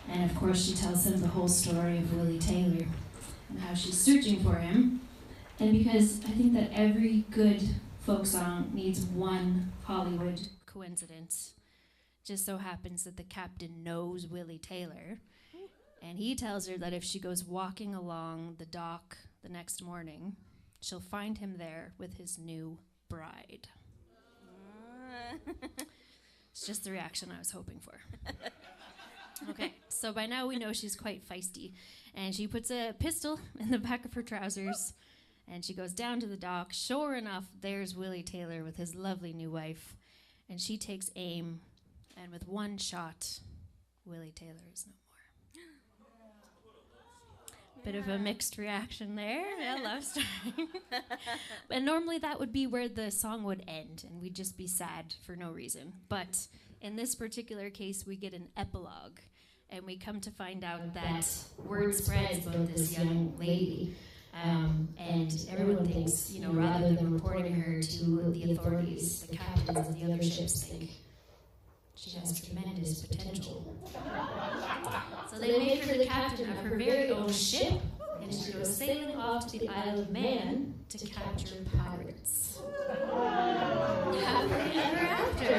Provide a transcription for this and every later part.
And of course she tells him the whole story of Willie Taylor and how she's searching for him. And because I think that every good folk song needs one Hollywood coincidence. Just so happens that the captain knows Willie Taylor, and he tells her that if she goes walking along the dock the next morning, she'll find him there with his new bride. It's just the reaction I was hoping for. Okay, so by now we know she's quite feisty, and she puts a pistol in the back of her trousers, and she goes down to the dock. Sure enough, there's Willie Taylor with his lovely new wife, and she takes aim, and with one shot, Willie Taylor is no more. Bit of a mixed reaction there. Yeah, love story. And normally that would be where the song would end, and we'd just be sad for no reason. But in this particular case, we get an epilogue, and we come to find out that word spreads about this young lady. And everyone thinks, rather than reporting her to the authorities, the captains of the other ships think she has tremendous potential. So they make her the captain of her very own ship, and she goes sailing off to the Isle of Man to capture pirates. Happily ever after.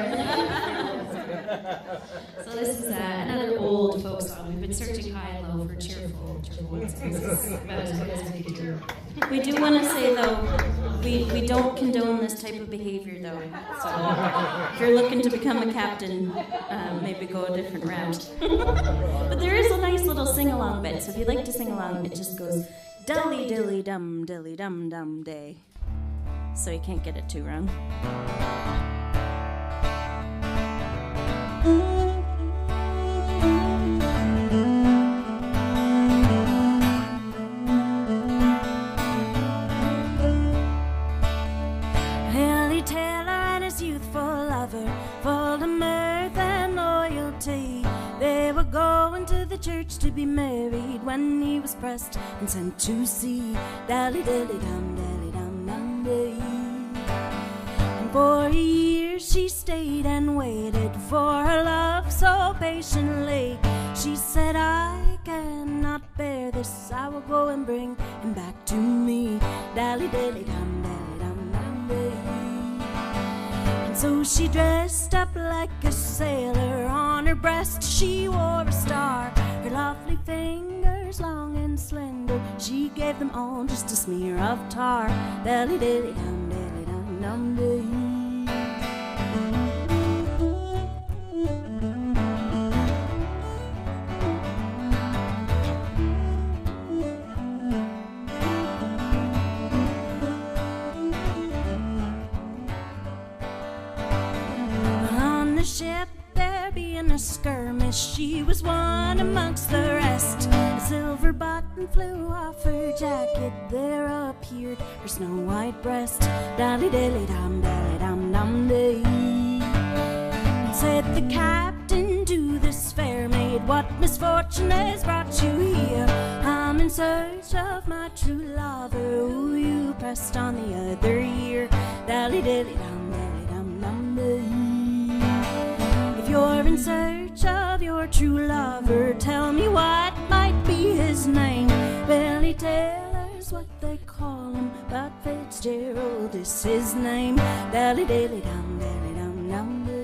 So this is another old folk song. We've been searching high and low for cheerful ones. This is about as good as we could do. We do want to say, though, we don't condone this type of behavior, though. So if you're looking to become a captain, maybe go a different route. But there is a nice little sing-along bit, so if you'd like to sing along, it just goes dilly-dum, dilly-dum-dum day. So you can't get it too wrong. Willie Taylor and his youthful lover, full of mirth and loyalty, they were going to the church to be married when he was pressed and sent to sea. Dally-dilly-dum, dally-dum-dum day. And for a year she stayed and waited for her love so patiently. She said, I cannot bear this, I will go and bring him back to me. Dally-dilly-dum, dally-dum-dum day. And so she dressed up like a sailor, on her breast she wore a star. Her lovely fingers, long and slender, she gave them all just a smear of tar. Dally-dilly-dum, dally-dum-dum day. Ship there being a skirmish, she was one amongst the rest. A silver button flew off her jacket, there appeared her snow white breast. Dally-dilly-dum, dally-dum-dum day. And said the captain to this fair maid, what misfortune has brought you here? I'm in search of my true lover, who you pressed on the other year. Dally-dilly-dum, dally-dum-dum day. You're in search of your true lover, tell me what might be his name. Willie Taylor's what they call him, but Fitzgerald is his name. Dally-dilly-dum, dally-dum-dum day.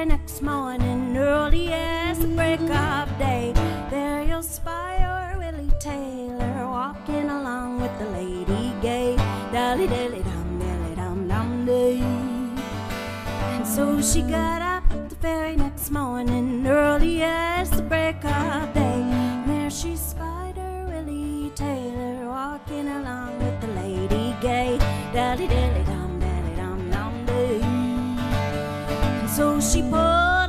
Next morning, early as the break of day, there you'll spy your Willie Taylor walking along with the lady gay. Dally-dilly-dum, dally-dum-dum day. And so she got up the very next morning, early as the break of day, and there she spied her Willie Taylor walking along with the lady gay. Dally-dilly-dum, dally-dum-dum day. So she pulled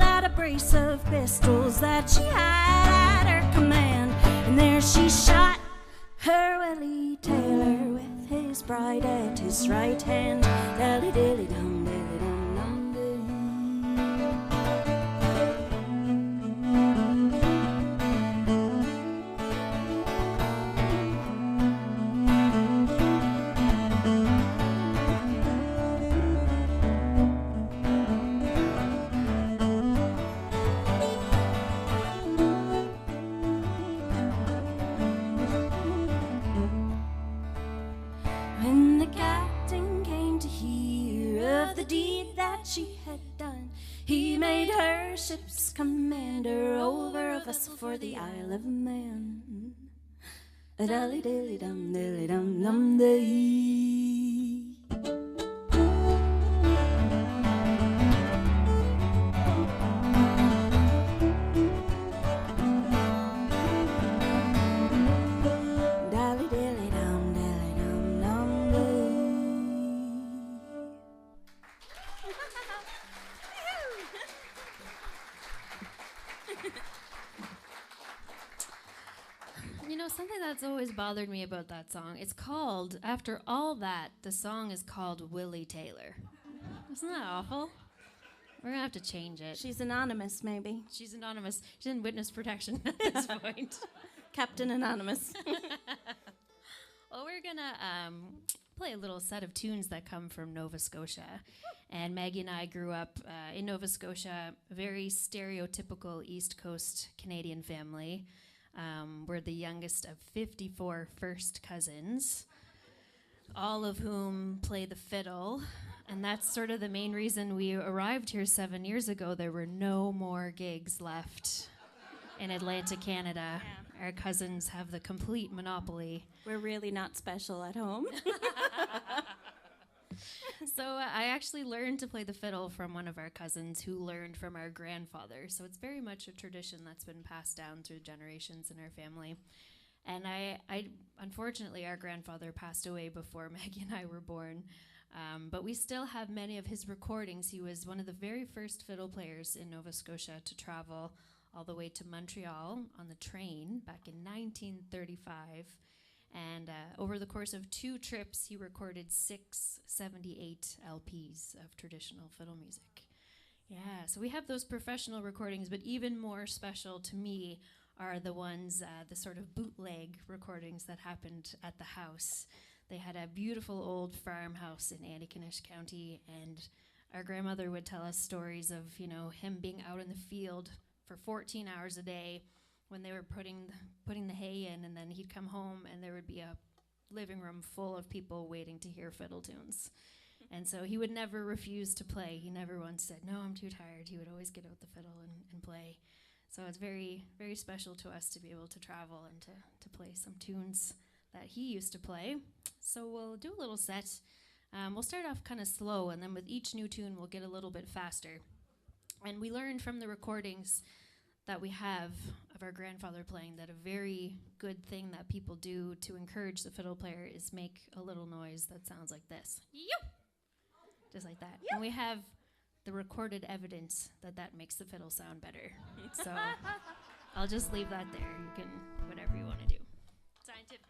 out a brace of pistols that she had at her command, and there she shot her Willie Taylor with his bride at his right hand. Dally-dilly-dum, dally-dum-dum day. made her ship's commander over a vessel for the Isle of Man. A dolly dilly dum dilly dum dum day. Dolly dilly dum dilly dum dum day. You know, something that's always bothered me about that song, it's called, after all that, the song is called Willie Taylor. Isn't that awful? We're gonna have to change it. She's anonymous, maybe. She's anonymous. She's in witness protection at this point. Captain Anonymous. Well, we're gonna play a little set of tunes that come from Nova Scotia. And Maggie and I grew up in Nova Scotia, a very stereotypical East Coast Canadian family. We're the youngest of 54 first cousins, all of whom play the fiddle. And that's sort of the main reason we arrived here 7 years ago. There were no more gigs left in Atlantic Canada. Yeah. Our cousins have the complete monopoly. We're really not special at home. So I actually learned to play the fiddle from one of our cousins who learned from our grandfather. So it's very much a tradition that's been passed down through generations in our family. And I unfortunately, our grandfather passed away before Maggie and I were born. But we still have many of his recordings. He was one of the very first fiddle players in Nova Scotia to travel all the way to Montreal on the train back in 1935. And over the course of 2 trips, he recorded 678 LPs of traditional fiddle music. Yeah, so we have those professional recordings, but even more special to me are the ones, the sort of bootleg recordings that happened at the house. They had a beautiful old farmhouse in Antigonish County, and our grandmother would tell us stories of, you know, him being out in the field for 14 hours a day when they were putting the hay in, and then he'd come home and there would be a living room full of people waiting to hear fiddle tunes. And so he would never refuse to play. He never once said, "No, I'm too tired." He would always get out the fiddle and play. So it's very, very special to us to be able to travel and to play some tunes that he used to play. So we'll do a little set. We'll start off kind of slow, and then with each new tune, we'll get a little bit faster. And we learned from the recordings that we have of our grandfather playing that a very good thing that people do to encourage the fiddle player is make a little noise that sounds like this. Yep. Just like that. Yep. And we have the recorded evidence that that makes the fiddle sound better. So I'll just leave that there. You can, whatever you want to do. Scientific.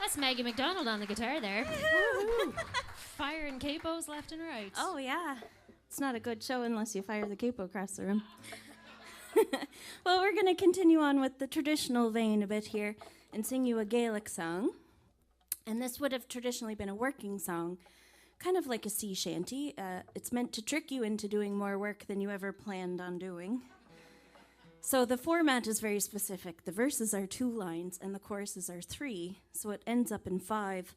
That's Maggie McDonald on the guitar there. Firing capos left and right. Oh, yeah. It's not a good show unless you fire the capo across the room. Well, we're going to continue on with the traditional vein a bit here and sing you a Gaelic song. And this would have traditionally been a working song, kind of like a sea shanty. It's meant to trick you into doing more work than you ever planned on doing. So the format is very specific. The verses are 2 lines and the choruses are 3, so it ends up in 5.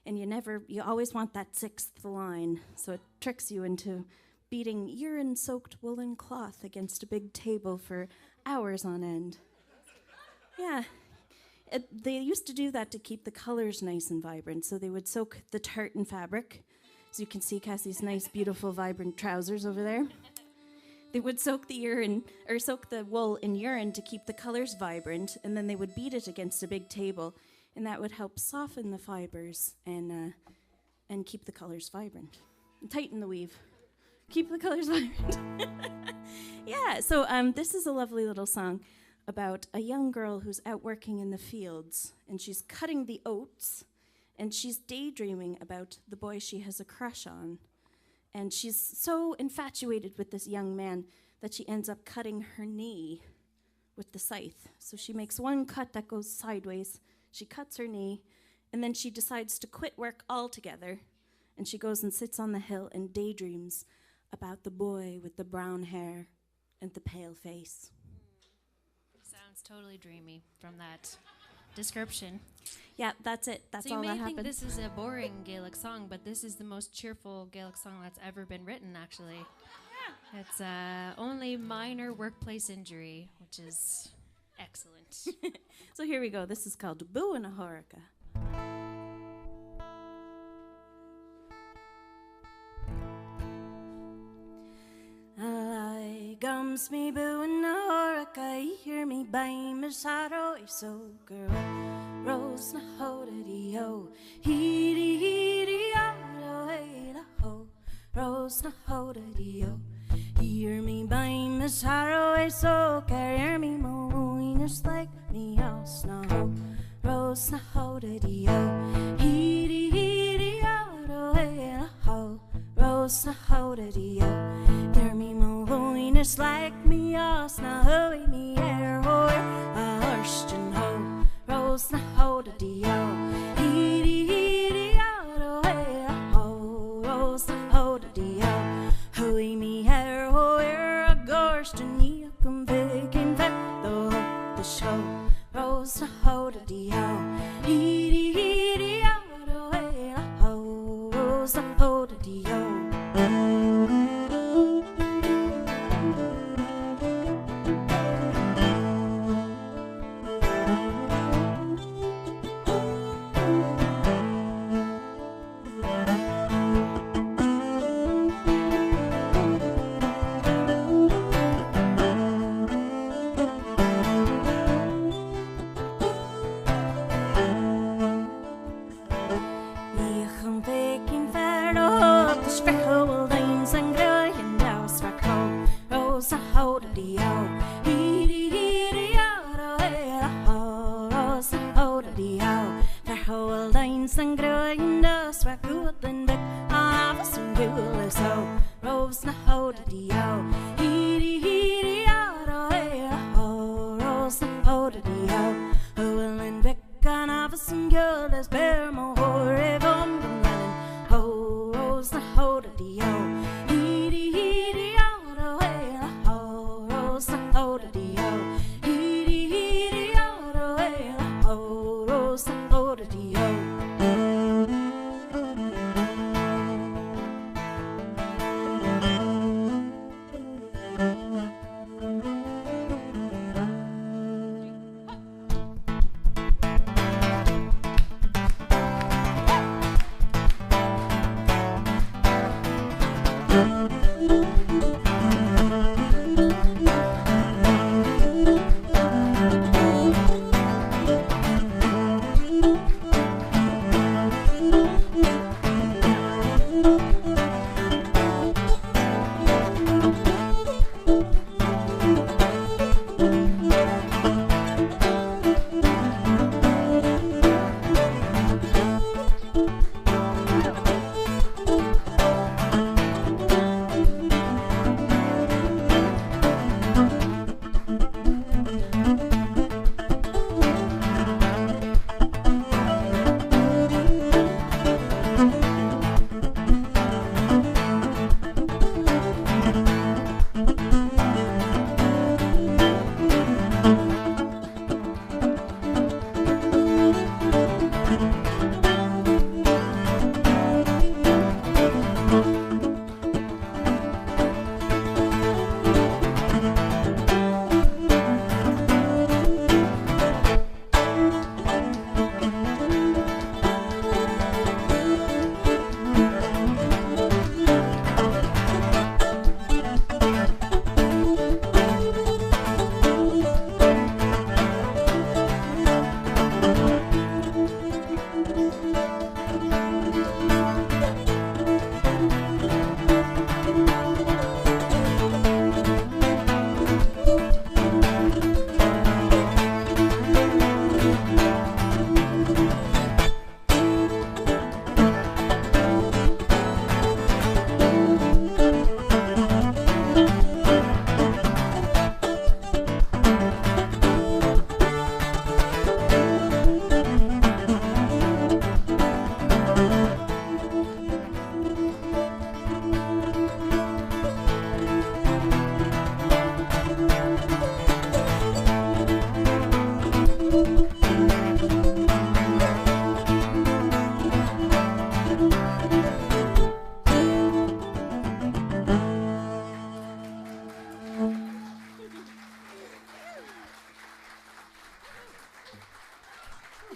And you always want that 6th line, so it tricks you into beating urine-soaked woolen cloth against a big table for hours on end. Yeah. They used to do that to keep the colors nice and vibrant, so they would soak the tartan fabric. As you can see, Cassie's nice, beautiful, vibrant trousers over there. They would soak the wool in urine to keep the colors vibrant, and then they would beat it against a big table, and that would help soften the fibers and keep the colors vibrant. And tighten the weave. Keep the colors vibrant. Yeah, so this is a lovely little song about a young girl who's out working in the fields, and she's cutting the oats, and she's daydreaming about the boy she has a crush on. And she's so infatuated with this young man that she ends up cutting her knee with the scythe. So she makes one cut that goes sideways, she cuts her knee, and then she decides to quit work altogether, and she goes and sits on the hill and daydreams about the boy with the brown hair and the pale face. Sounds totally dreamy from that description. Yeah, that's it. That's so all that you may happened. think this is a boring Gaelic song, but this is the most cheerful Gaelic song that's ever been written, actually. Yeah. It's only minor workplace injury, which is excellent. So here we go. This is called Boo and a Horica. Gums me boo and a horica, hear me by me sorrow, so girl. Rose na ho da dee ho, hee dee ho, hey da ho. Rose na ho da dee ho, hear me by me sorrow, so hear me mooners like me house na ho. Rose na ho da dee ho, hee dee ho, hey da ho. Rose na ho da dee ho. Just like me, us na ho, me air ho, a horse and ho, rose na ho da dee ho, hee ho, hey ho, rose na ho da dee ho, me hair ho, a gorst and ye come big and fat, the show, rose na ho da dee ho, hee ho, hey ho, rose na ho da dee ho.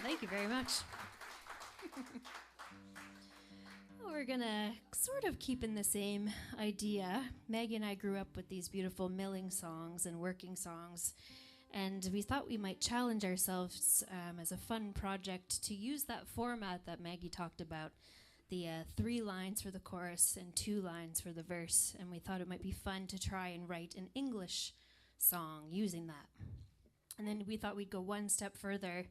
Thank you very much. We're gonna sort of keep in the same idea. Maggie and I grew up with these beautiful milling songs and working songs, and we thought we might challenge ourselves as a fun project to use that format that Maggie talked about, the 3 lines for the chorus and 2 lines for the verse, and we thought it might be fun to try and write an English song using that. And then we thought we'd go one step further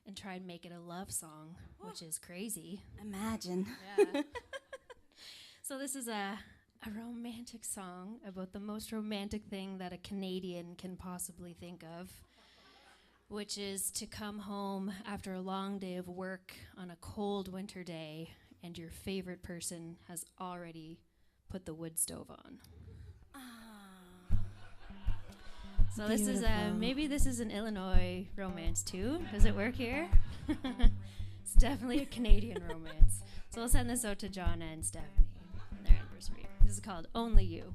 and try and make it a love song, which is crazy. Imagine. Yeah. So this is a romantic song about the most romantic thing that a Canadian can possibly think of, which is to come home after a long day of work on a cold winter day and your favorite person has already put the wood stove on. So this is maybe this is an Illinois romance too. Does it work here? It's definitely a Canadian romance. So we'll send this out to John and Stephanie on their anniversary. This is called Only You.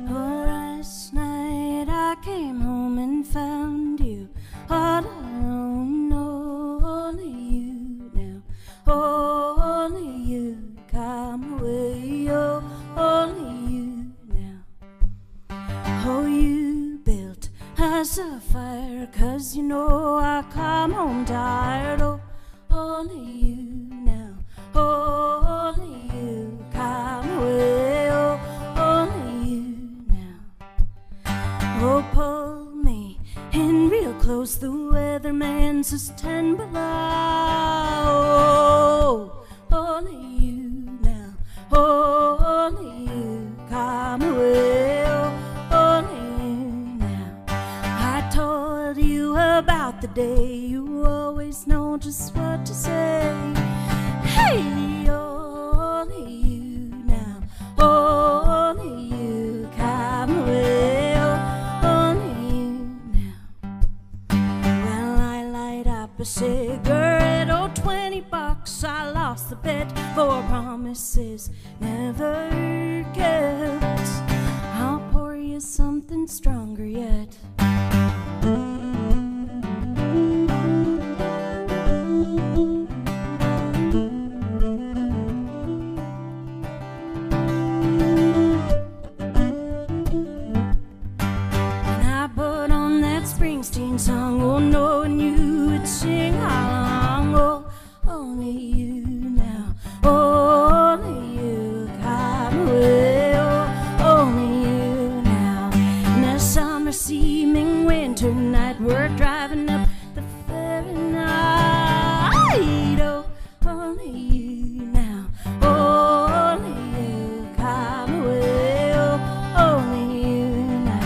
Last night I came home and found you all alone. Oh, only you now. Oh, only you come away. Oh, only you now. Oh, you built us a fire 'cause you know I come home tired. Oh, only you now. Oh, only you come away. Oh, only you now. Oh, pull me in real close. The weatherman says 10 below. Oh, only you now. Oh, only you come away. Oh, only you now. I told you about the day. You always know just what to say. Hey, only you now. Only you come away. Only you now. Well, I light up a cigarette. Oh, $20. I lost the bet for promises never kept. I'll pour you something stronger yet. Song, oh, knowing you would sing along. Oh, only you now. Oh, only you come away. Oh, only you now. In a summer seeming winter night, we're driving up the ferry night. Oh, only you now. Oh, only you come away. Oh, only you now.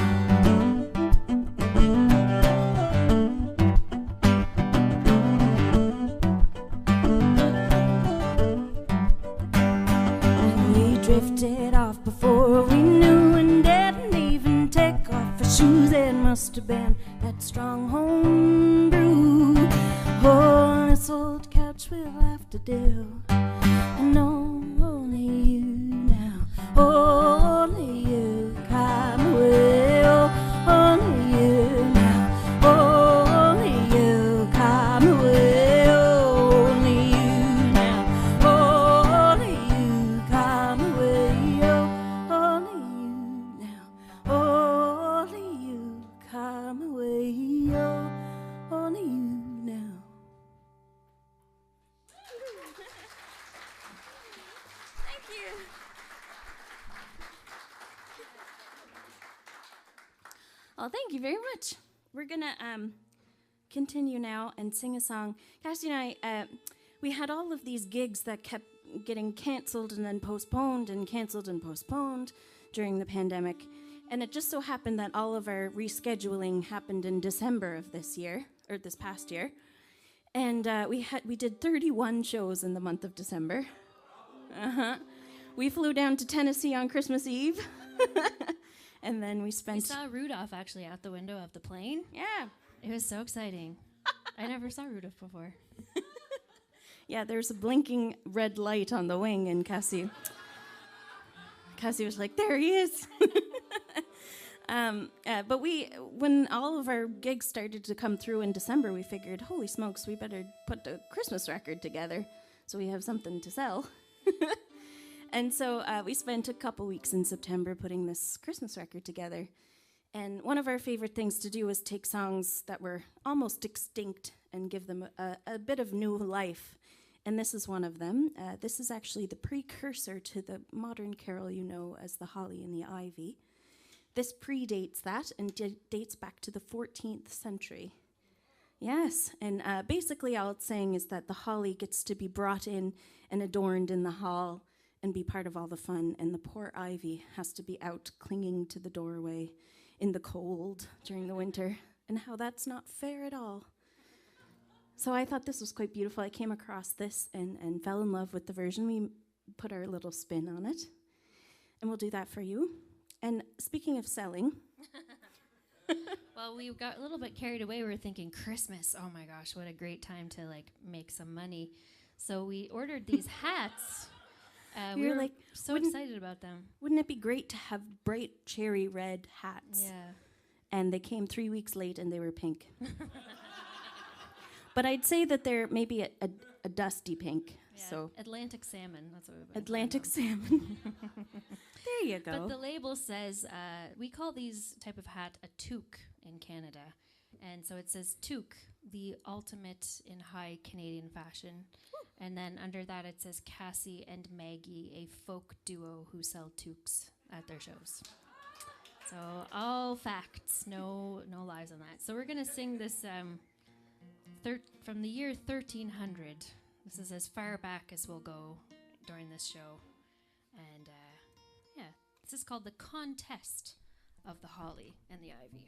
Drifted off before we knew and didn't even take off our shoes. It must have been that strong home brew. Oh, this old couch we'll have to do. And no, only you now. Oh, only you come away. Oh, only you now. Oh, only you come away. Oh, only you now. Oh, only you come away. Oh, only you now. Oh, only you come away. Oh, only you now. Thank you. Well, thank you very much. We're gonna continue now and sing a song. Cassie and I, we had all of these gigs that kept getting canceled and then postponed and canceled and postponed during the pandemic. And it just so happened that all of our rescheduling happened in December of this year, or this past year. And we did 31 shows in the month of December. We flew down to Tennessee on Christmas Eve. And then we spent... We saw Rudolph actually out the window of the plane. Yeah. It was so exciting. I never saw Rudolph before. Yeah, there's a blinking red light on the wing, and Cassie was like, there he is. But when all of our gigs started to come through in December, we figured, holy smokes, we better put a Christmas record together so we have something to sell. And so we spent a couple weeks in September putting this Christmas record together. And one of our favorite things to do was take songs that were almost extinct and give them a bit of new life. And this is one of them. This is actually the precursor to the modern carol you know as the Holly and the Ivy. This predates that and dates back to the 14th century. Yes, and basically all it's saying is that the holly gets to be brought in and adorned in the hall and be part of all the fun, and the poor ivy has to be out clinging to the doorway in the cold during the winter, and how that's not fair at all. So I thought this was quite beautiful. I came across this and fell in love with the version. We put our little spin on it, and we'll do that for you. And speaking of selling... Well, we got a little bit carried away. We were thinking Christmas. Oh my gosh, what a great time to make some money. So we ordered these hats. We were like so excited about them. Wouldn't it be great to have bright cherry red hats? Yeah. And they came 3 weeks late and they were pink. But I'd say that they're maybe a dusty pink. Yeah. So Atlantic salmon. That's what we've been Atlantic salmon. There you go. But the label says, we call these type of hat a toque in Canada. And so it says toque, the ultimate in high Canadian fashion. Ooh. And then under that it says Cassie and Maggie, a folk duo who sell toques at their shows. So all facts, no lies on that. So we're going to sing this from the year 1300. This is as far back as we'll go during this show. And this is called The Contest of the Holly and the Ivy.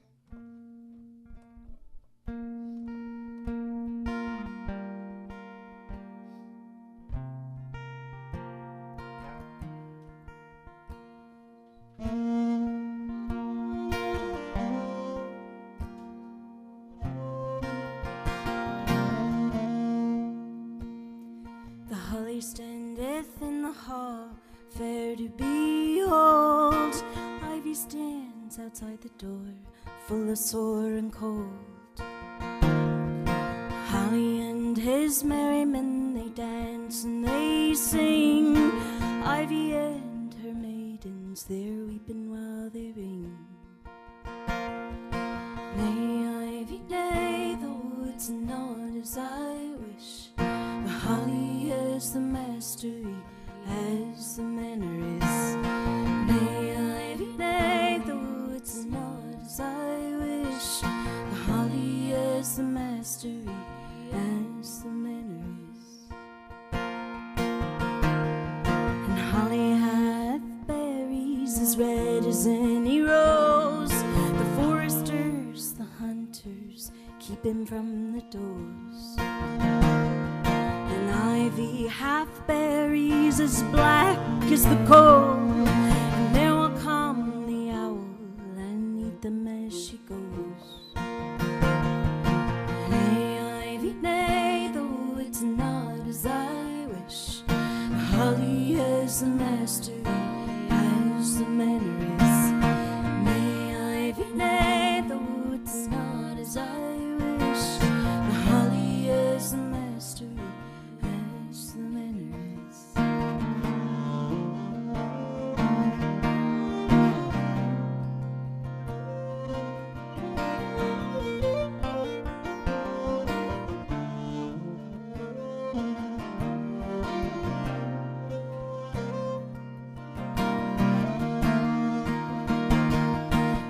The holly standeth in the hall, fair to behold. Ivy stands outside the door, full of sore and cold. Holly and his merry men, they dance and they sing. Ivy and her maidens, they're weeping while they ring. Nay, Ivy, nay, though it's not as I wish. The holly has the mastery, as the manner is. Nay, Ivy, nay, though it's not as I wish. The holly has the mastery, as the manner is. And holly hath berries as red as any rose. The foresters, the hunters, keep him from the doors. And ivy hath berries as black as the coal. And there will come the owl and eat them as she goes. Nay, ivy, nay, though it's not as I wish. The holly has the mastery, as the manner is. Nay, ivy, nay, though it's not as I wish. The holly has the mastery, as the manner is.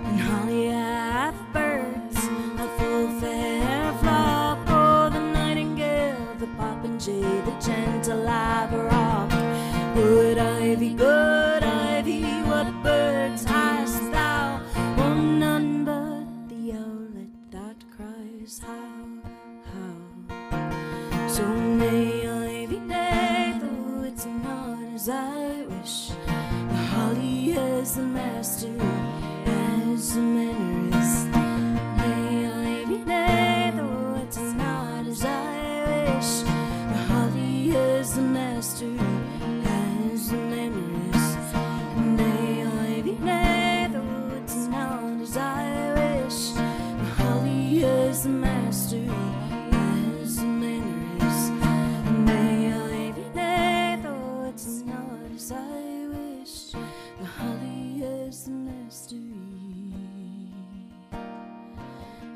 And holly hath birds, a full fair flock. Oh, the nightingale, the popinjay, the gentle laverock. Good ivy, what birds hast thou? Oh, none but the owlet that cries how, how. So nay, ivy, nay, though it's not as I wish. The holly has the mastery, as the manner is. Nay, ivy, nay, though it's not as I wish. The holly as I wish. The holly is the mystery,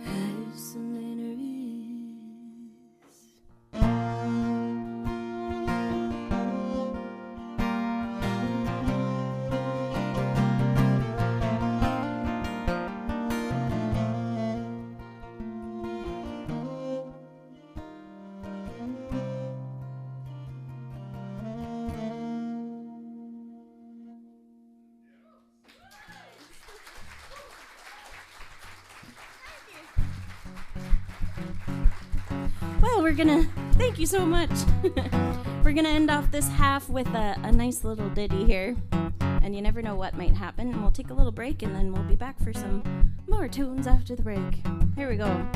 as the manner is. Well, thank you so much. We're gonna end off this half with a nice little ditty here. And you never know what might happen. And we'll take a little break and then we'll be back for some more tunes after the break. Here we go.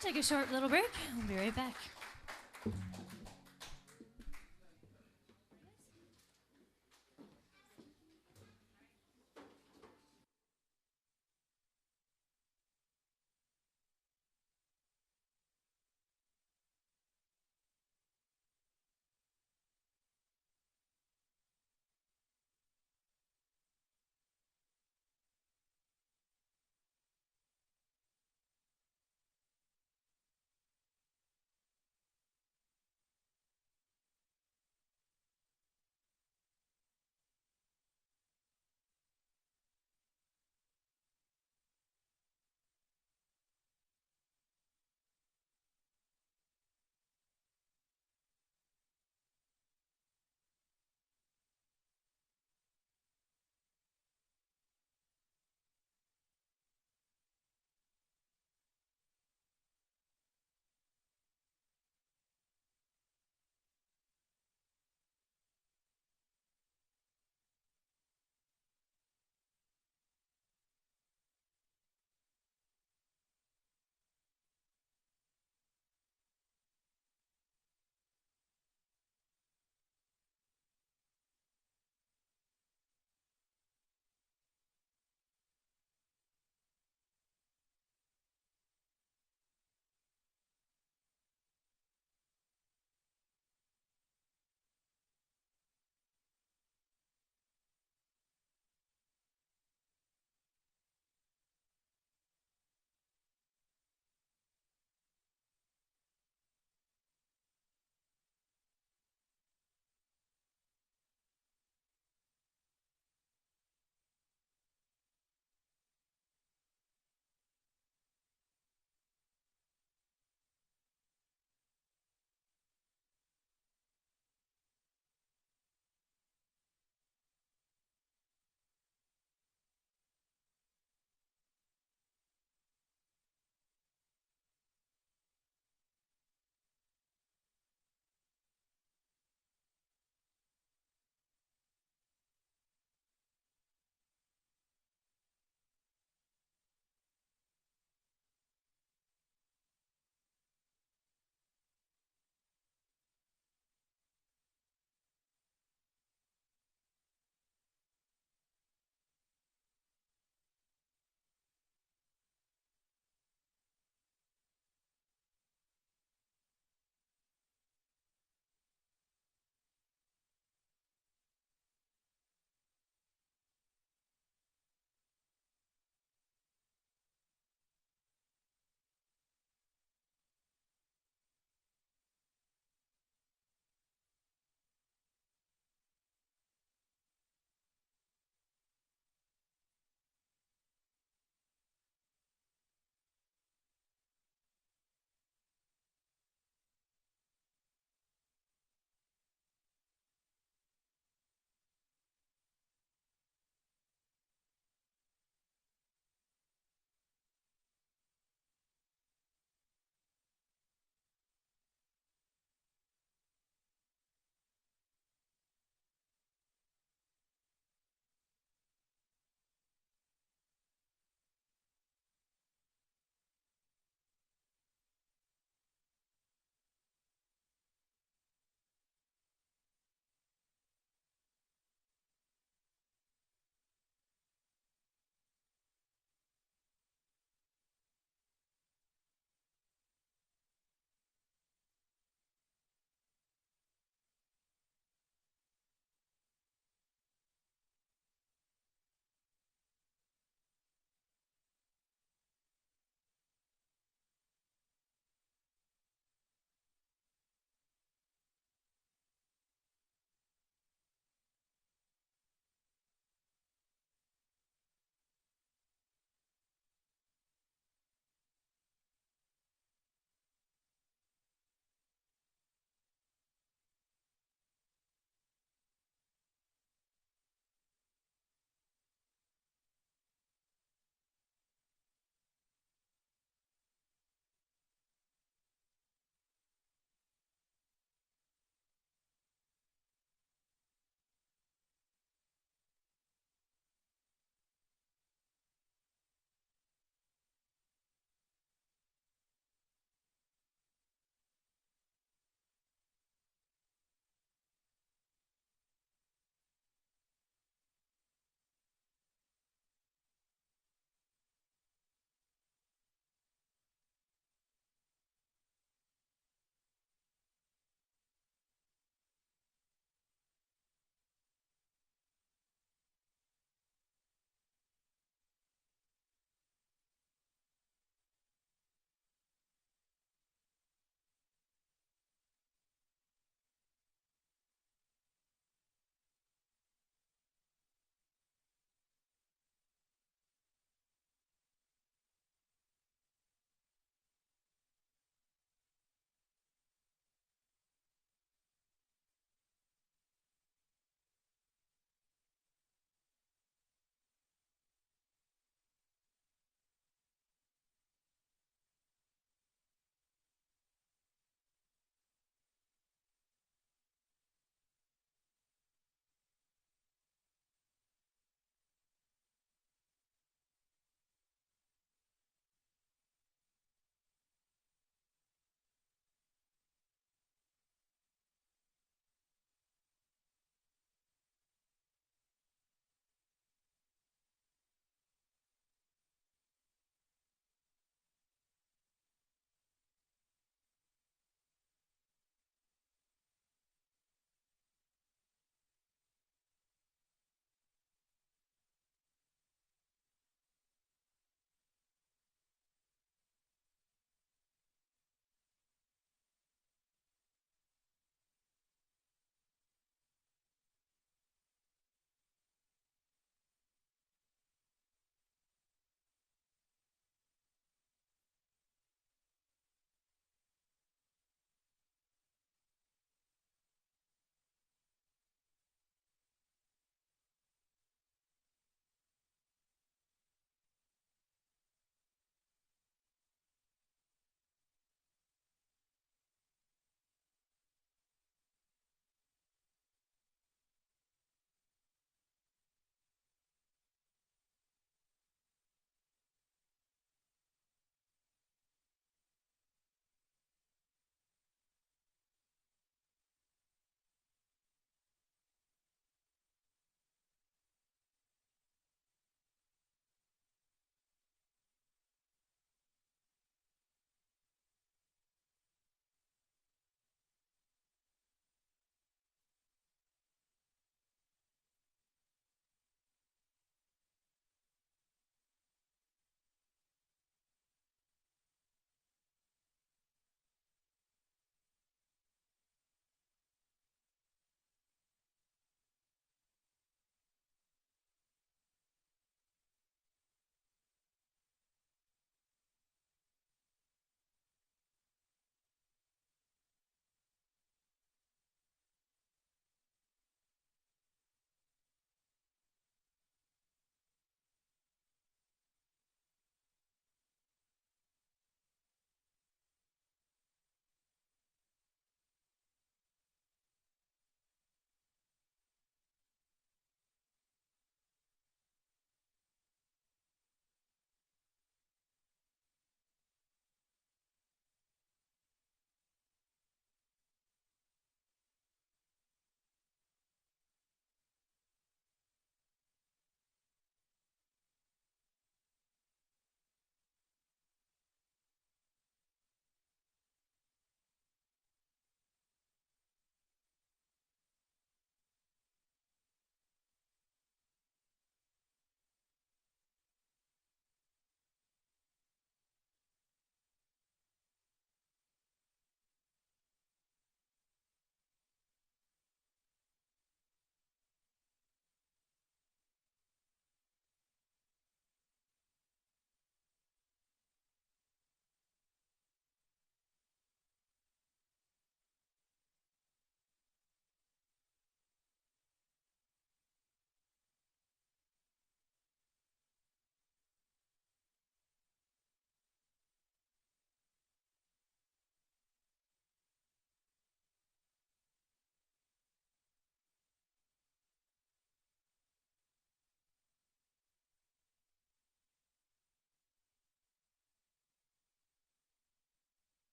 Take a short little break. We'll be right back.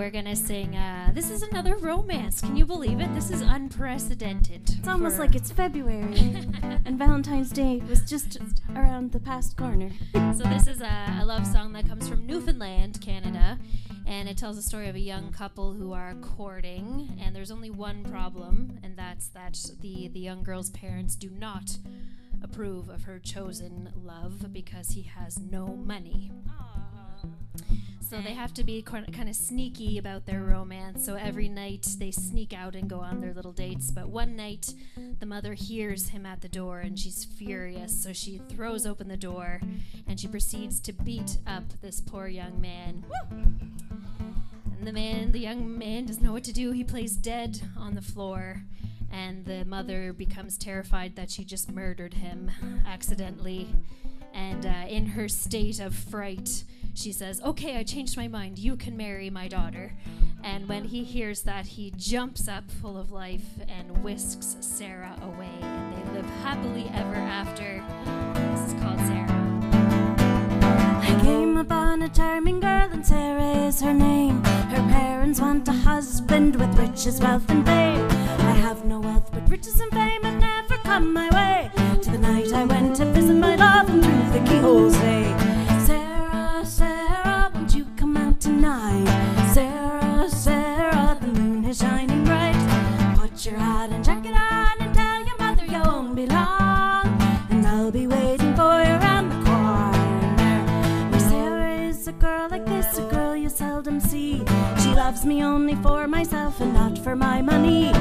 we're gonna sing, this is another romance. Can you believe it? This is unprecedented. It's almost like it's February and Valentine's Day was just around the past corner. So this is a love song that comes from Newfoundland, Canada, and it tells the story of a young couple who are courting, and there's only one problem, and that's that the young girl's parents do not approve of her chosen love because he has no money. So they have to be kind of sneaky about their romance. So every night they sneak out and go on their little dates. But one night the mother hears him at the door and she's furious. So she throws open the door and she proceeds to beat up this poor young man. And the young man doesn't know what to do. He plays dead on the floor. And the mother becomes terrified that she just murdered him accidentally. And in her state of fright, she says, "Okay, I changed my mind. You can marry my daughter." And when he hears that, he jumps up full of life and whisks Sarah away. And they live happily ever after. This is called Sarah. I came upon a charming girl, and Sarah is her name. Her parents want a husband with riches, wealth, and fame. I have no wealth, but riches and fame have never come my way. To the night I went to visit my love, and through the keyhole say, "Sarah, Sarah, won't you come out tonight? Sarah, Sarah, the moon is shining bright. Put your hat and jacket on and tell your mother you won't be long, and I'll be waiting for you around the corner." My Sarah is a girl like this, a girl you seldom see. She loves me only for myself and not for my money.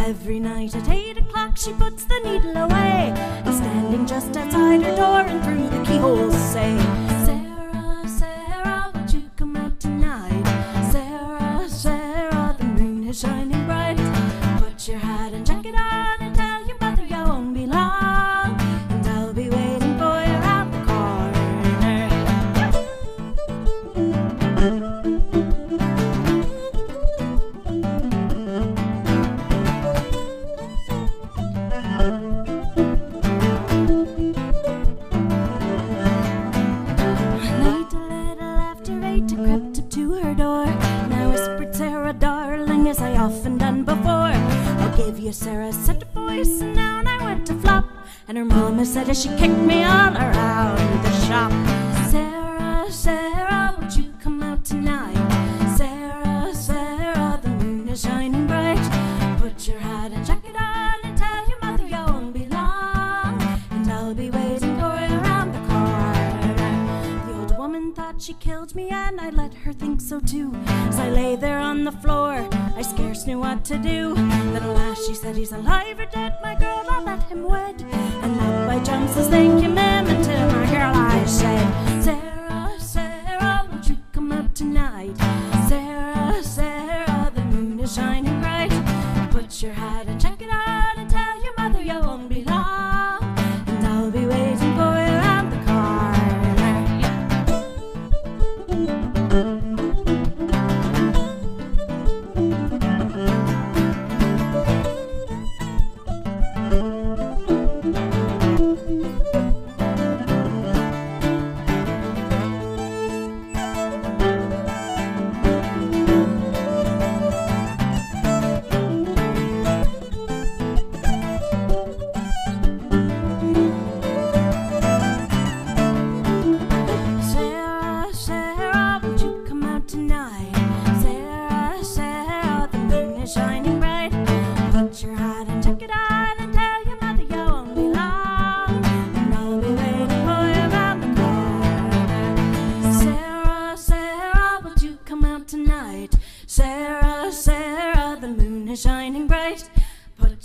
Every night at 8 o'clock she puts the needle away. I'm standing just outside her door and through the keyhole say, "Sarah, Sarah, won't you come out tonight? Sarah, Sarah, the moon is shining bright. Put your hat and jacket on and tell your mother you won't be long, and I'll be waiting for you around the corner." Often done before. I'll give you Sarah's set of voice, and down I went to flop. And her mama said as she kicked me all around the shop, "Sarah, Sarah, won't you come out tonight? Sarah, Sarah, the moon is shining bright. Put your hat and jacket on and tell your mother you won't be long, and I'll be waiting for you around the corner." The old woman thought she killed me, and I let her think so too. As I lay there on the floor, I scarce knew what to do. Then alas, she said, "He's alive or dead, my girl, I'll let him wed." And up I jumps as "Thank you, ma'am," and to my girl I said, "Sarah, Sarah, won't you come out tonight? Sarah, Sarah, the moon is shining bright. Put your hat and jacket on and tell your mother you won't be long, and I'll be waiting for you around the corner."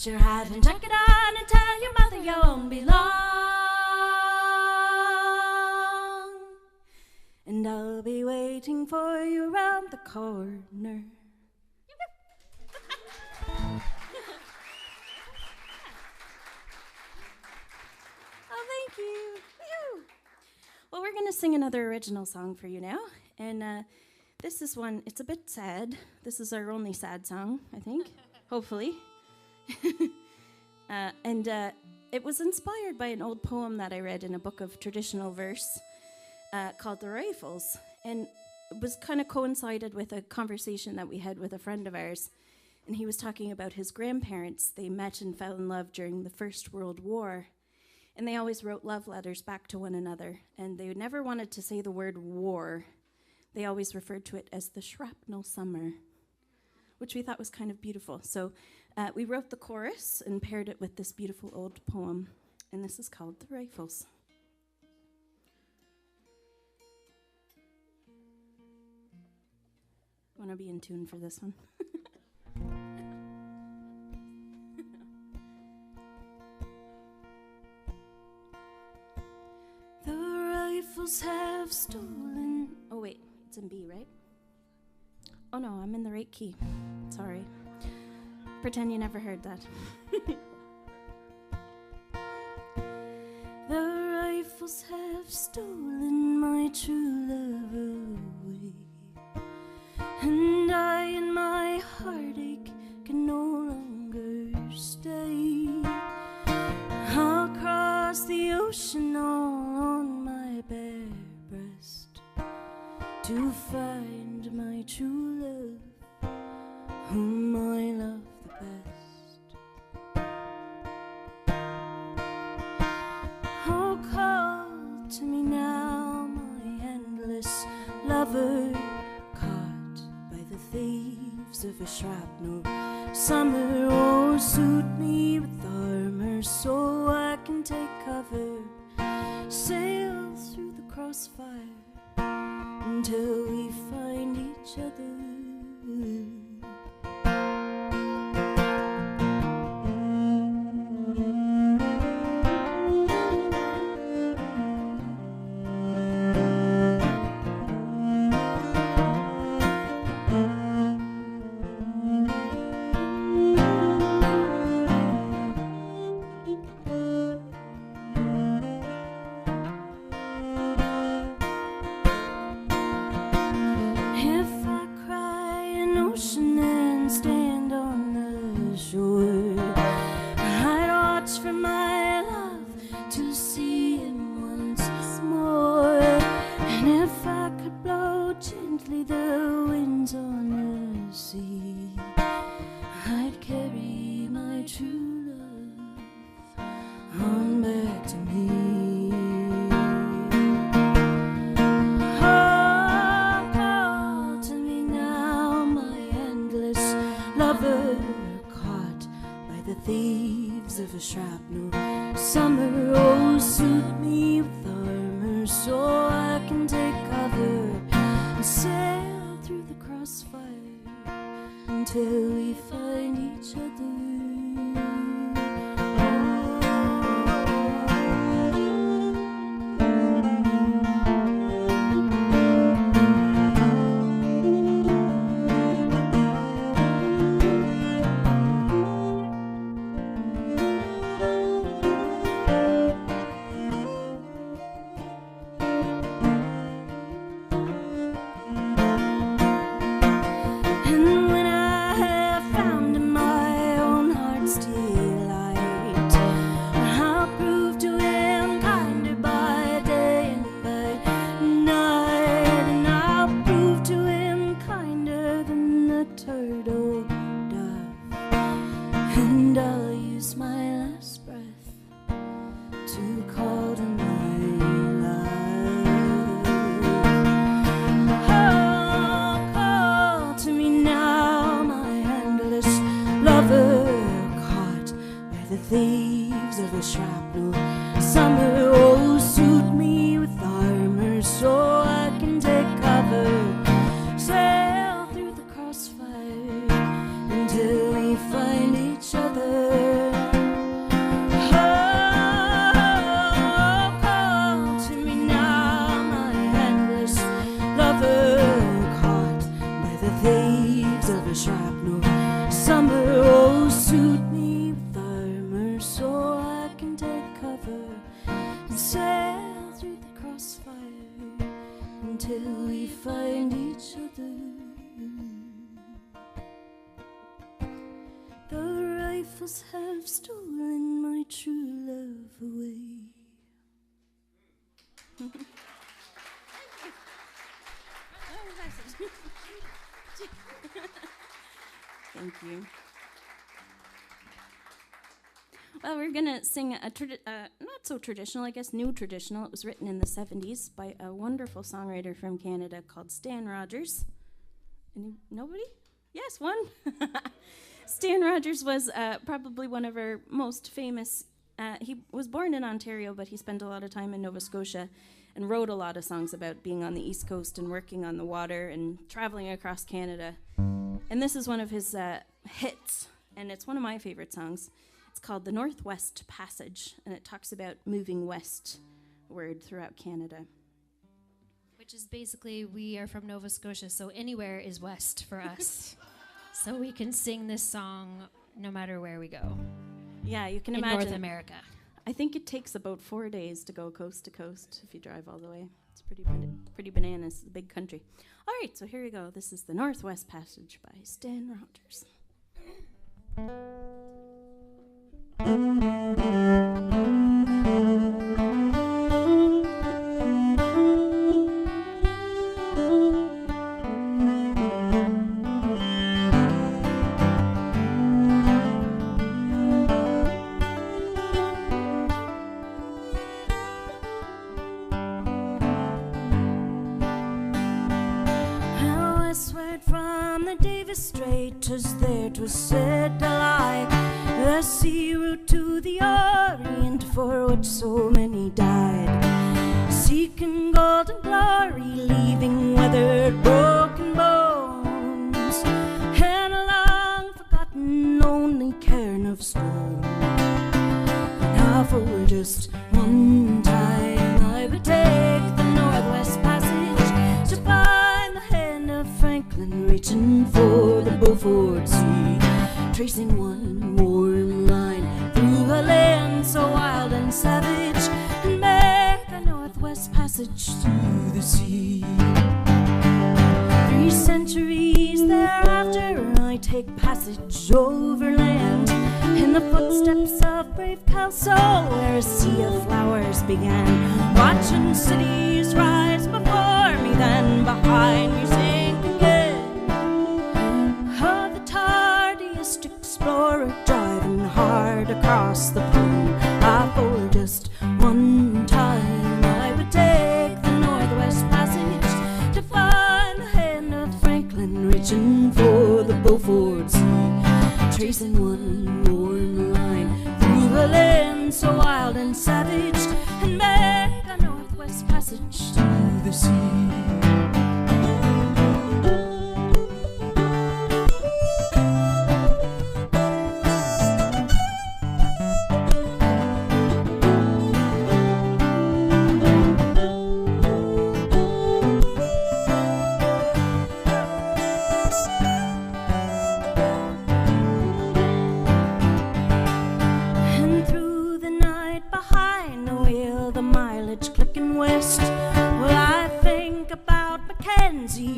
Your hat and jacket on and tell your mother you won't be long, and I'll be waiting for you around the corner. Oh, thank you. Woo-hoo. Well, we're going to sing another original song for you now, and this is one, it's a bit sad. This is our only sad song, I think, hopefully. And it was inspired by an old poem that I read in a book of traditional verse called The Rifles, and it was kind of coincided with a conversation that we had with a friend of ours, and he was talking about his grandparents. They met and fell in love during the First World War, and they always wrote love letters back to one another, and they never wanted to say the word war. They always referred to it as the shrapnel summer, which we thought was kind of beautiful. So we wrote the chorus and paired it with this beautiful old poem. and this is called The Rifles. Want to be in tune for this one? The rifles have stolen. Oh, wait, it's in B, right? Oh, no, I'm in the right key. Sorry. Pretend you never heard that. The rifles have stolen my true love away, and I in my heartache can no longer stay. I'll cross the ocean all on my bare breast to find my true love, whom I love the best. Oh, call to me now, my endless lover, caught by the thieves of a shrapnel summer. Oh, suit me with armor so I can take cover, sail through the crossfire until we find each other. Have stolen my true love away. Thank you. Well, we're gonna sing a not so traditional, I guess new traditional. It was written in the 70s by a wonderful songwriter from Canada called Stan Rogers. Nobody? Yes, one. Stan Rogers was probably one of our most famous He was born in Ontario, but he spent a lot of time in Nova Scotia and wrote a lot of songs about being on the East Coast and working on the water and traveling across Canada. And this is one of his hits, and it's one of my favorite songs. It's called The Northwest Passage, and it talks about moving westward throughout Canada. Which is basically, we are from Nova Scotia, so anywhere is west for us. So we can sing this song no matter where we go. Yeah, you can in imagine. North America. I think it takes about 4 days to go coast to coast if you drive all the way. It's pretty bananas, a big country. All right, so here we go. This is The Northwest Passage by Stan Rogers. There 'twas said to lie, the sea route to the Orient for which so many died, seeking golden glory, leaving weathered broken bones, and a long forgotten lonely cairn of stone. Now for just one time I would take the Northwest Passage to find the hand of Franklin reaching for the Beaufort Sea, tracing one warm line through a land so wild and savage, and make a Northwest Passage to the sea. 3 centuries thereafter I take passage overland in the footsteps of brave Kelso, where a sea of flowers began, watching cities rise before me, then behind me sink again. Of the tardiest explorer driving hard across the plain, for just one time I would take the Northwest Passage to find the hand of Franklin reaching for the Beaufort Sea, tracing one warm line through a land so wild and savage, and make a Northwest Passage to the sea.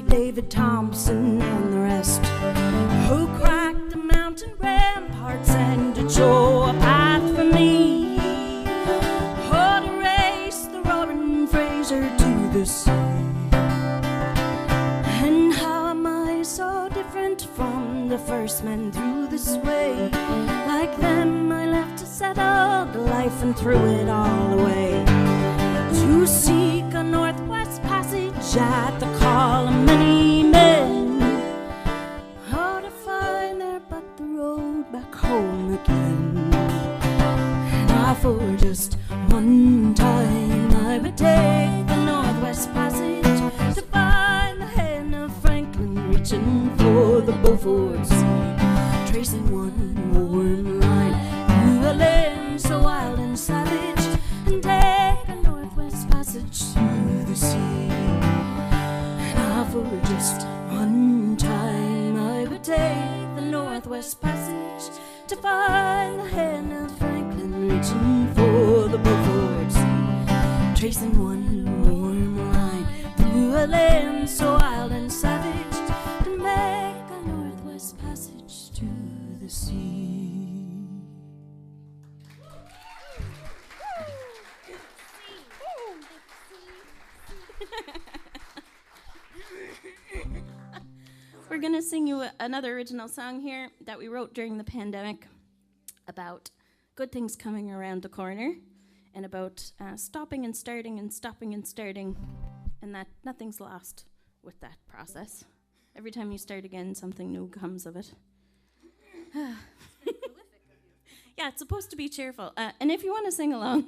David Thompson and the rest, who cracked the mountain ramparts and to show a path for me, or to race the roaring Fraser to the sea. And how am I so different from the first men through this way? Like them I left a settled life and threw it all away, to seek a Northwest Passage at the call of many men, how to find there but the road back home again. And I, for just one time I would take the Northwest Passage to find the hand of Franklin reaching for the Beaufort Sea, tracing one warm line through a land so wild and savage, and take a Northwest Passage to the sea. For just one time I would take the Northwest Passage to find the hand of Franklin reaching for the Beaufort Sea, tracing one warm line through a land so wild and savage, to make a Northwest Passage to the sea. We're going to sing you another original song here that we wrote during the pandemic about good things coming around the corner, and about stopping and starting and stopping and starting, and that nothing's lost with that process. Every time you start again, something new comes of it. Yeah, it's supposed to be cheerful. And if you want to sing along,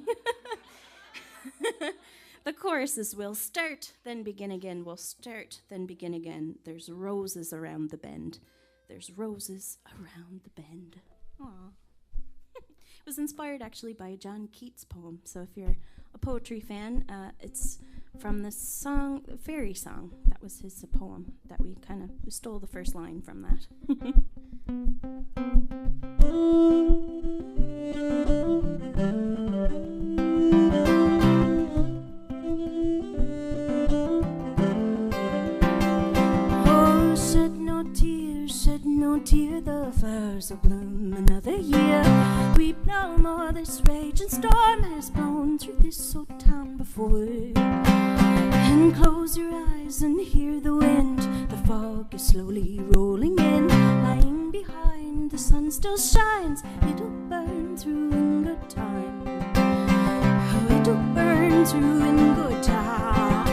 the chorus is, we'll start, then begin again. We'll start, then begin again. There's roses around the bend. There's roses around the bend. Aww. It was inspired actually by a John Keats poem. So if you're a poetry fan, it's from this song, Fairy Song. That was his poem that we stole the first line from that. Oh, shed no tear, the flowers will bloom another year. Weep no more, this raging storm has blown through this old town before. And close your eyes and hear the wind, the fog is slowly rolling in. Lying behind, the sun still shines, it'll burn through in good time. Oh, it'll burn through in good time.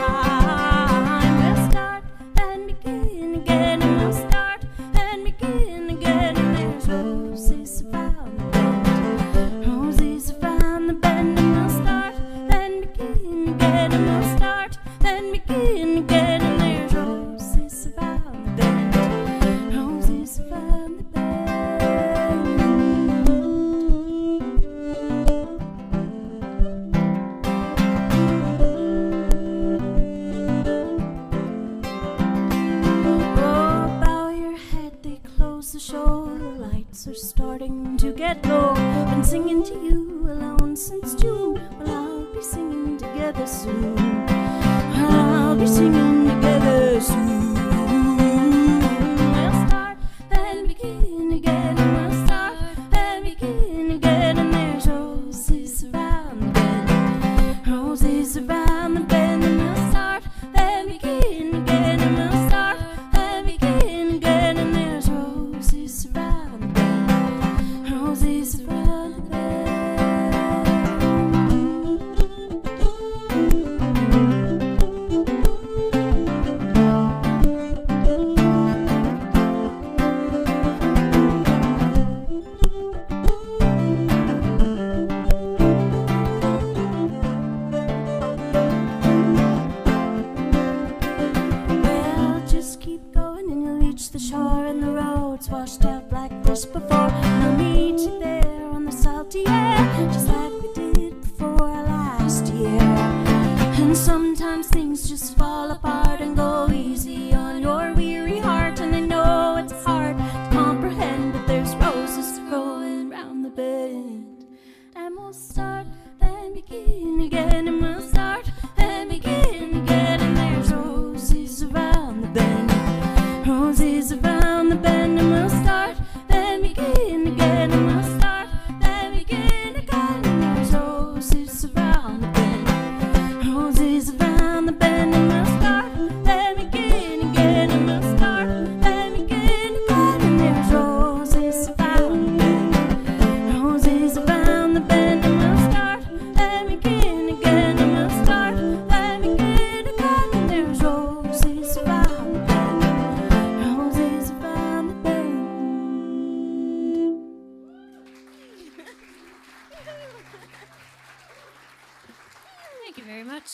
We'll start and begin again, and we'll start and begin again. And there's roses around the bend, roses around the bend. And we'll start and begin again, and we'll start and begin again. And there's roses around the bend, roses around the bend. Oh, bow your head, they close the show. The lights are starting to get low. Been singing to you alone since June. Well, I'll be singing together soon. I'll be singing together soon. We'll start and begin again, and we'll start and begin again. And there's roses around the bend, roses around the bend. And we'll start and begin again, and we'll start and begin again. And there's roses around the bend, roses around the bend. Well, just keep going and you'll reach the shore, and the road's washed out like this before. I'll meet you there on the salty air, just like we did before last year. And sometimes things just fall apart and go easy on your weary heart. And I know it's hard to comprehend, but there's roses growing round the bend. And we'll start and begin again, and we'll start and begin again. And there's roses around the bend, roses around the bend. And we'll start and begin again, and we'll start and begin again. And there's roses around the bend, roses around the bend. And we'll start and begin again, and we'll start and begin again. And there's roses around the bend, roses around the bend. And we'll start and begin again, and we'll start and begin again. And there's roses around the bend, roses around the bend. Thank you very much.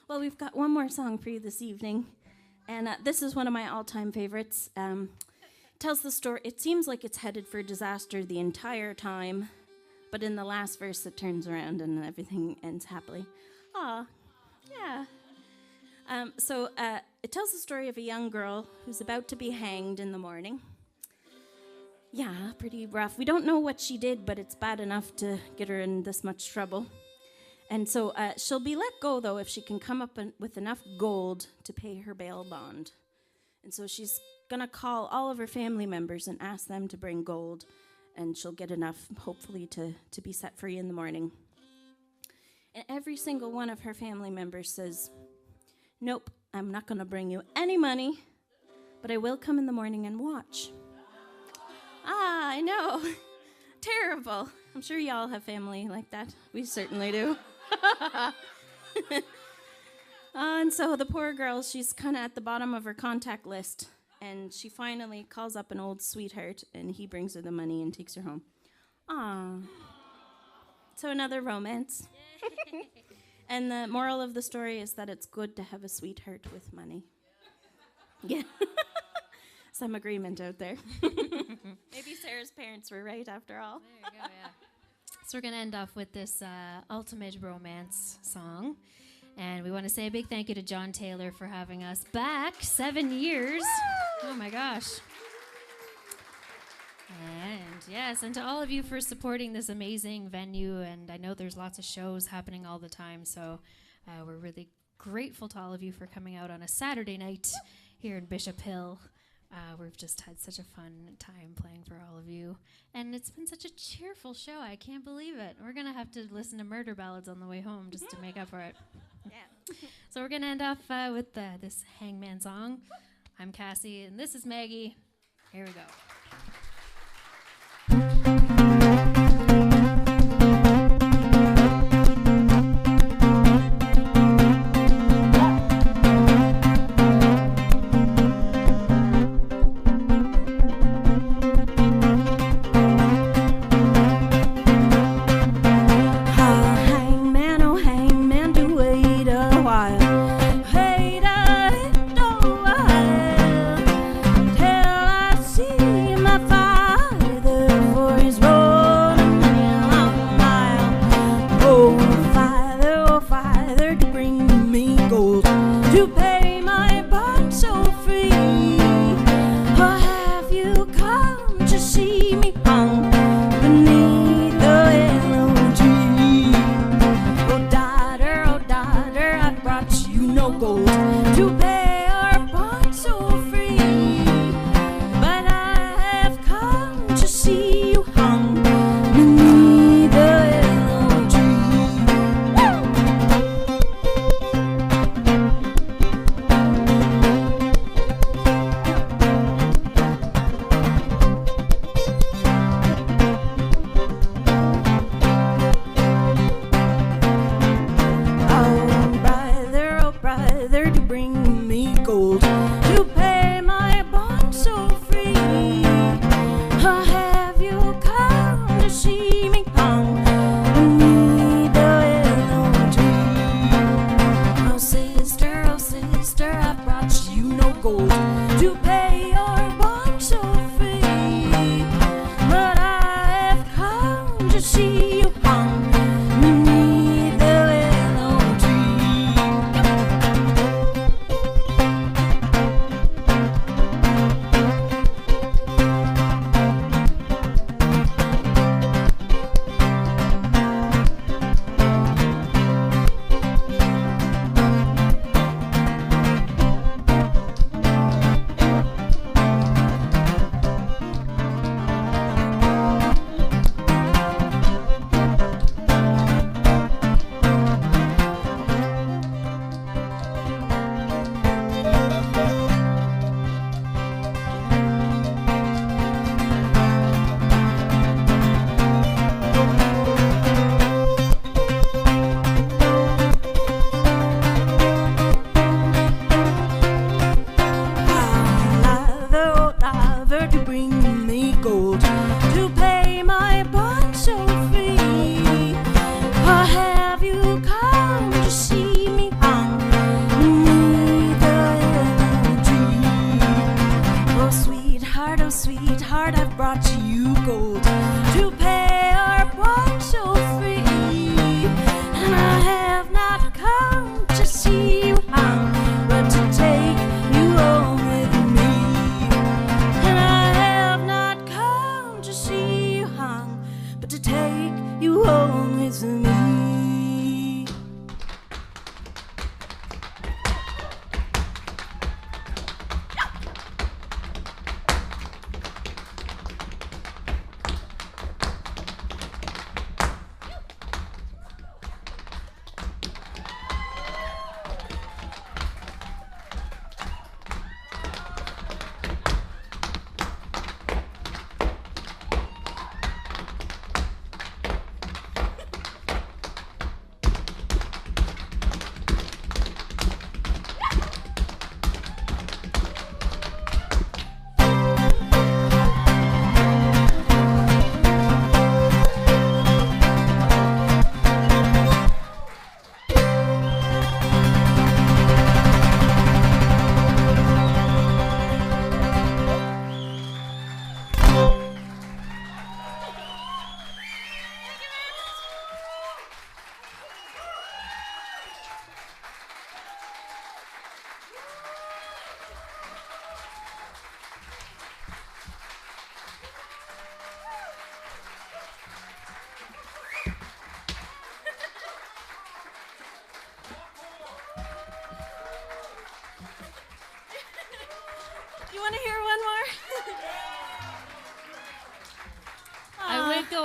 Well, we've got one more song for you this evening, and this is one of my all-time favorites. Tells the story. It seems like it's headed for disaster the entire time, but in the last verse it turns around and everything ends happily. Aw, yeah. So it tells the story of a young girl who's about to be hanged in the morning. Yeah, pretty rough. We don't know what she did, but it's bad enough to get her in this much trouble. And so she'll be let go, though, if she can come up with enough gold to pay her bail bond. And so she's going to call all of her family members and ask them to bring gold, and she'll get enough, hopefully, to be set free in the morning. And every single one of her family members says, "Nope, I'm not going to bring you any money, but I will come in the morning and watch." Ah, I know. Terrible. I'm sure y'all have family like that. We certainly do. And so the poor girl, she's kind of at the bottom of her contact list. And she finally calls up an old sweetheart, and he brings her the money and takes her home. Aww. So another romance. And the moral of the story is that it's good to have a sweetheart with money. Yeah. Some agreement out there. Maybe Sarah's parents were right after all. There you go, yeah. So we're going to end off with this ultimate romance song. And we want to say a big thank you to John Taylor for having us back. 7 years. Woo! Oh, my gosh. And yes, and to all of you for supporting this amazing venue. And I know there's lots of shows happening all the time. So we're really grateful to all of you for coming out on a Saturday night here in Bishop Hill. We've just had such a fun time playing for all of you. And it's been such a cheerful show. I can't believe it. We're going to have to listen to murder ballads on the way home just to make up for it. Yeah. So we're going to end off with this Hangman song. I'm Cassie, and this is Maggie. Here we go. See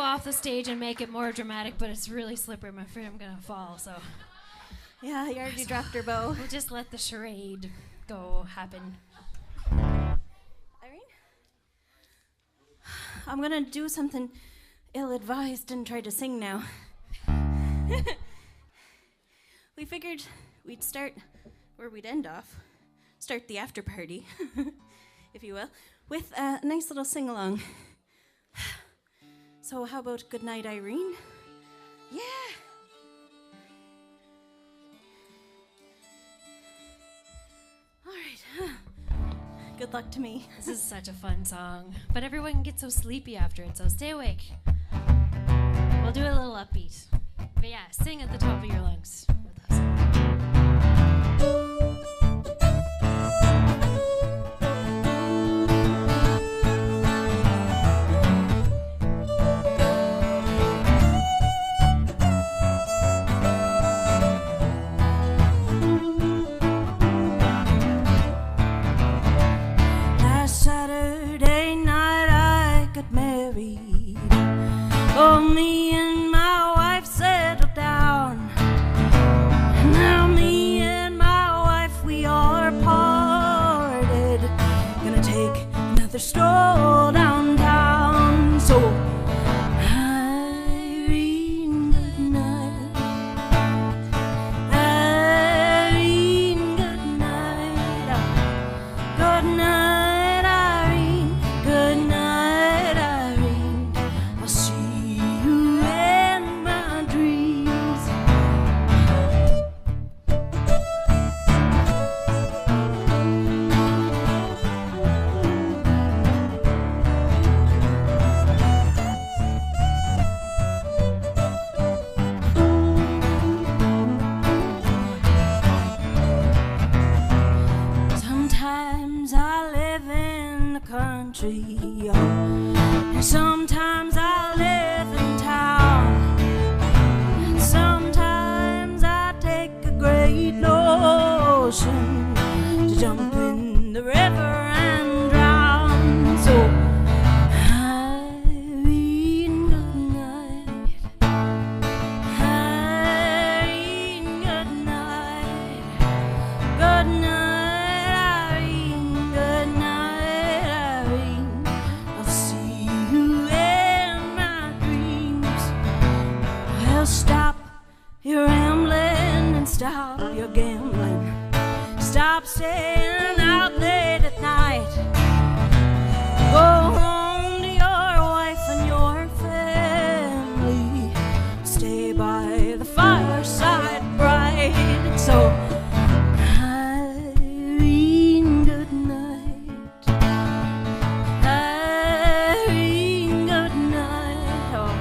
off the stage and make it more dramatic, but it's really slippery. I'm afraid I'm going to fall, so Yeah, you already dropped her bow. we'll just let the charade happen. Irene? I'm gonna do something ill-advised and try to sing now. We figured we'd start where we'd end off. Start the after party, if you will, with a nice little sing-along. So how about Good Night, Irene? Yeah! All right. Good luck to me. This is such a fun song, but everyone gets so sleepy after it, so stay awake. We'll do a little upbeat. But yeah, sing at the top of your lungs with us. Last Saturday night I got married. Oh, me and my wife settled down. Now me and my wife, we are parted. Gonna take another stroll downtown. So Irene, good night. Irene, good night. Good night, Irene. Good night, Irene. I'll see you in my dreams. Sometimes I live in the country, and sometimes I live in town, and sometimes I take a great notion to jump in the river and drown. So Irene, good night. Irene, good night. Good night, Irene. Good night, Irene. I'll see you in my dreams. Well, stop your rambling and stop your gambling. Stop staying out late at night. Go home to your wife and your family. Stay by the fireside bright. So Irene, good night. Irene, good night. Oh,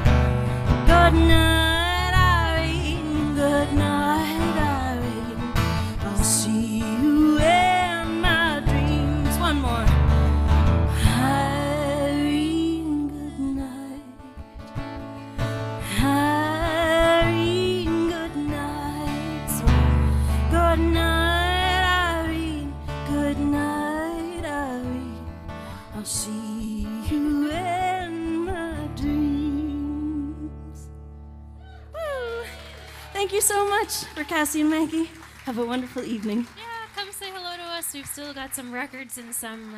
good night, Irene. Good night, Irene. I'll see you in my dreams. One more. Irene, good night. Irene, good night. So good night, Irene. Good night, Irene. I'll see you in my dreams. Woo! Thank you so much for Cassie and Maggie. Have a wonderful evening. Yeah, come say hello to us. We've still got some records and some